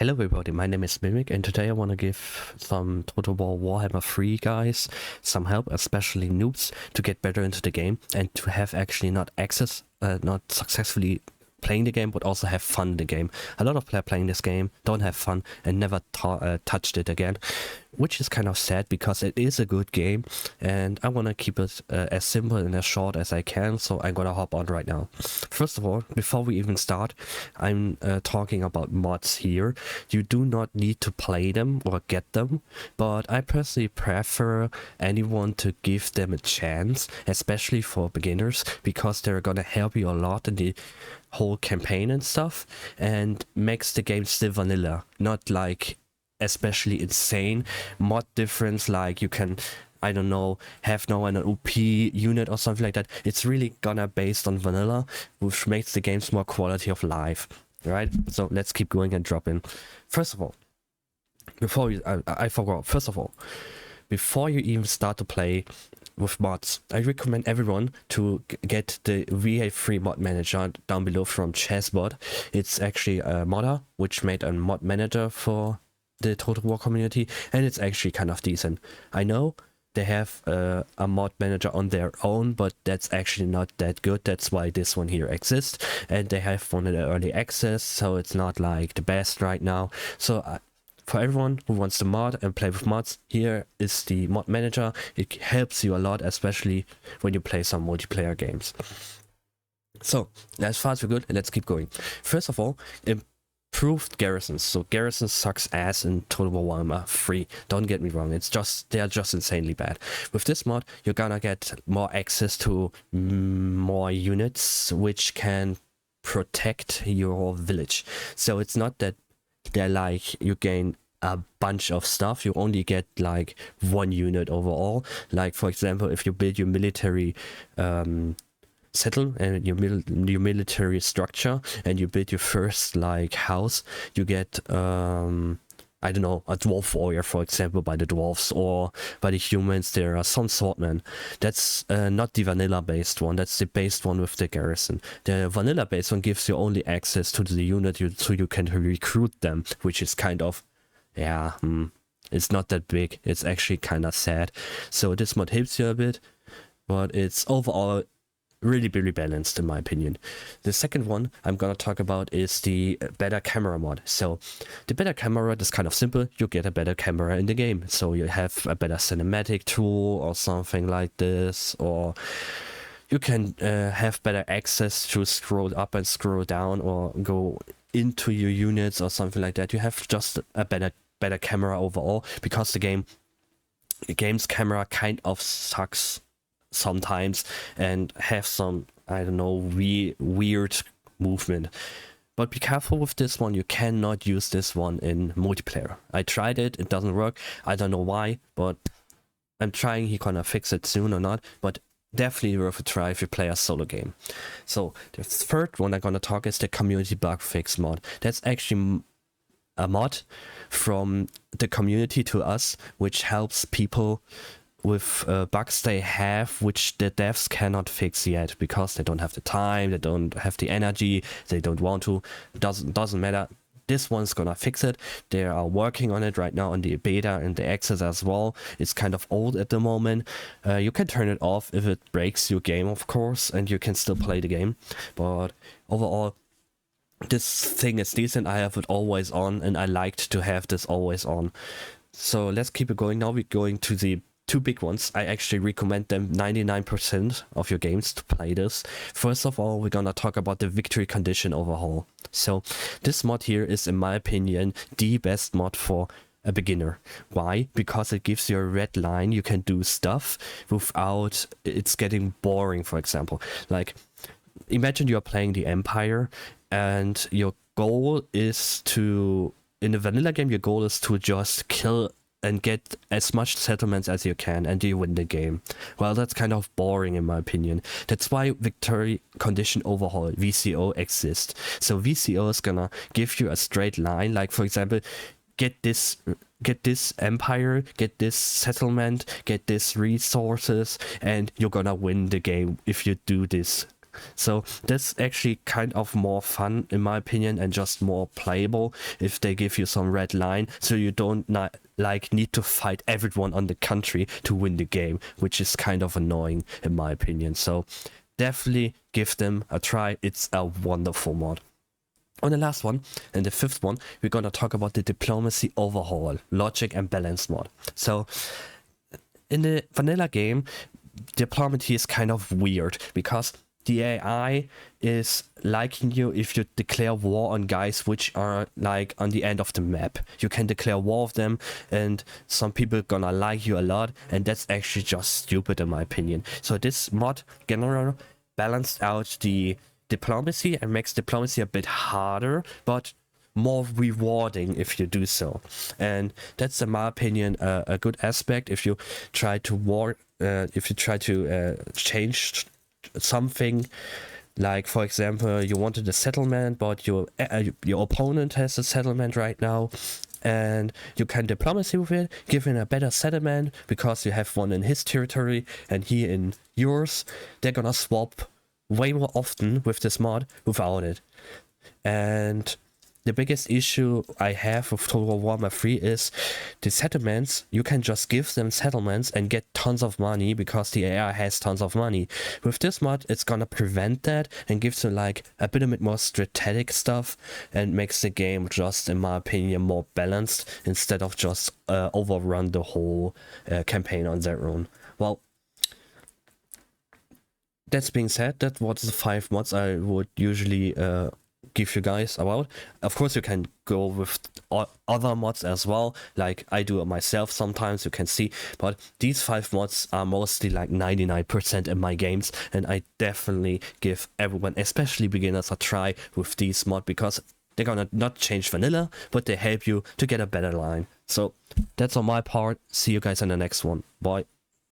Hello everybody, my name is Mimic and today I want to give some Total War Warhammer 3 guys some help, especially noobs, to get better into the game and to have actually not successfully playing the game, but also have fun in the game. A lot of players playing this game don't have fun and never touched it again, which is kind of sad because it is a good game and I want to keep it as simple and as short as I can, so I'm gonna hop on right now. First of all, before we even start, I'm talking about mods here. You do not need to play them or get them, but I personally prefer anyone to give them a chance, especially for beginners, because they're gonna help you a lot in the whole campaign and stuff, and makes the game still vanilla, not like especially insane mod difference like you can, I don't know, have now an OP unit or something like that. It's really gonna based on vanilla, which makes the games more quality of life, right? So let's keep going and drop in. First of all, before you, I forgot, first of all, before you even start to play with mods, I recommend everyone to get the VA3 mod manager down below from Chessbot. It's actually a modder which made a mod manager for the Total War community, and it's actually kind of decent. I know they have a mod manager on their own, but that's actually not that good. That's why this one here exists, and they have one in the early access, so it's not like the best right now. So for everyone who wants to mod and play with mods, here is the mod manager. It helps you a lot, especially when you play some multiplayer games. So as far as we're good, let's keep going. First of all, improved garrisons. So garrisons sucks ass in Total War Warhammer 3. Don't get me wrong, they are just insanely bad. With this mod, you're gonna get more access to more units which can protect your village. So it's not that they're like you gain a bunch of stuff, you only get like one unit overall. Like for example, if you build your military settle and your military structure and you build your first like house, you get I don't know, a dwarf warrior, for example, by the dwarves, or by the humans there are some swordmen. That's not the vanilla based one, that's the based one with the garrison. The vanilla based one gives you only access to the unit so you can recruit them, which is kind of, yeah, it's not that big. It's actually kind of sad. So this mod helps you a bit, but it's overall really balanced in my opinion. The second one I'm gonna talk about is the better camera mod. So the better camera is kind of simple. You get a better camera in the game, so you have a better cinematic tool or something like this, or you can have better access to scroll up and scroll down or go into your units or something like that. You have just a better camera overall, because the game's camera kind of sucks sometimes and have some, I don't know, weird movement. But be careful with this one. You cannot use this one in multiplayer. I tried it doesn't work. I don't know why, but I'm trying. He gonna fix it soon or not, but definitely worth a try if you play a solo game. So the third one I'm gonna talk is the community bug fix mod. That's actually a mod from the community to us, which helps people with bugs they have, which the devs cannot fix yet because they don't have the time, they don't have the energy, they don't want to. Doesn't matter. This one's gonna fix it. They are working on it right now on the beta and the access as well. It's kind of old at the moment. You can turn it off if it breaks your game, of course, and you can still play the game. But overall, this thing is decent. I have it always on, and I liked to have this always on. So let's keep it going. Now we're going to the two big ones. I actually recommend them 99% of your games to play this. First of all, we're gonna talk about the victory condition overhaul. So this mod here is, in my opinion, the best mod for a beginner. Why? Because it gives you a red line. You can do stuff without it's getting boring. For example, like imagine you're playing the Empire and your goal is to, in the vanilla game, your goal is to just kill and get as much settlements as you can and you win the game. Well, that's kind of boring in my opinion. That's why Victory Condition Overhaul, VCO, exists. So VCO is gonna give you a straight line, like for example, get this empire, get this settlement, get this resources, and you're gonna win the game if you do this So that's actually kind of more fun in my opinion, and just more playable if they give you some red line, so you don't like need to fight everyone on the country to win the game, which is kind of annoying in my opinion. So definitely give them a try. It's a wonderful mod. On the last one, and the fifth one, we're gonna talk about the Diplomacy Overhaul, Logic and Balance mod. So in the vanilla game, diplomacy is kind of weird because the AI is liking you if you declare war on guys which are like on the end of the map. You can declare war of them, and some people gonna like you a lot, and that's actually just stupid in my opinion. So this mod generally balanced out the diplomacy and makes diplomacy a bit harder, but more rewarding if you do so. And that's in my opinion a good aspect if you try to change something. Like for example, you wanted a settlement, but your opponent has a settlement right now, and you can diplomacy with it, give him a better settlement because you have one in his territory and he in yours. They're gonna swap way more often with this mod without it. And the biggest issue I have with Total War Warhammer 3 is the settlements. You can just give them settlements and get tons of money because the AI has tons of money. With this mod, it's gonna prevent that and gives you like a bit more strategic stuff, and makes the game just, in my opinion, more balanced instead of just overrun the whole campaign on their own. Well, that being said, that was the 5 mods I would usually give you guys about. Of course, you can go with other mods as well, like I do it myself sometimes, you can see, but these 5 mods are mostly like 99% in my games, and I definitely give everyone, especially beginners, a try with these mods because they're gonna not change vanilla, but they help you to get a better line. So that's on my part. See you guys in the next one. Bye.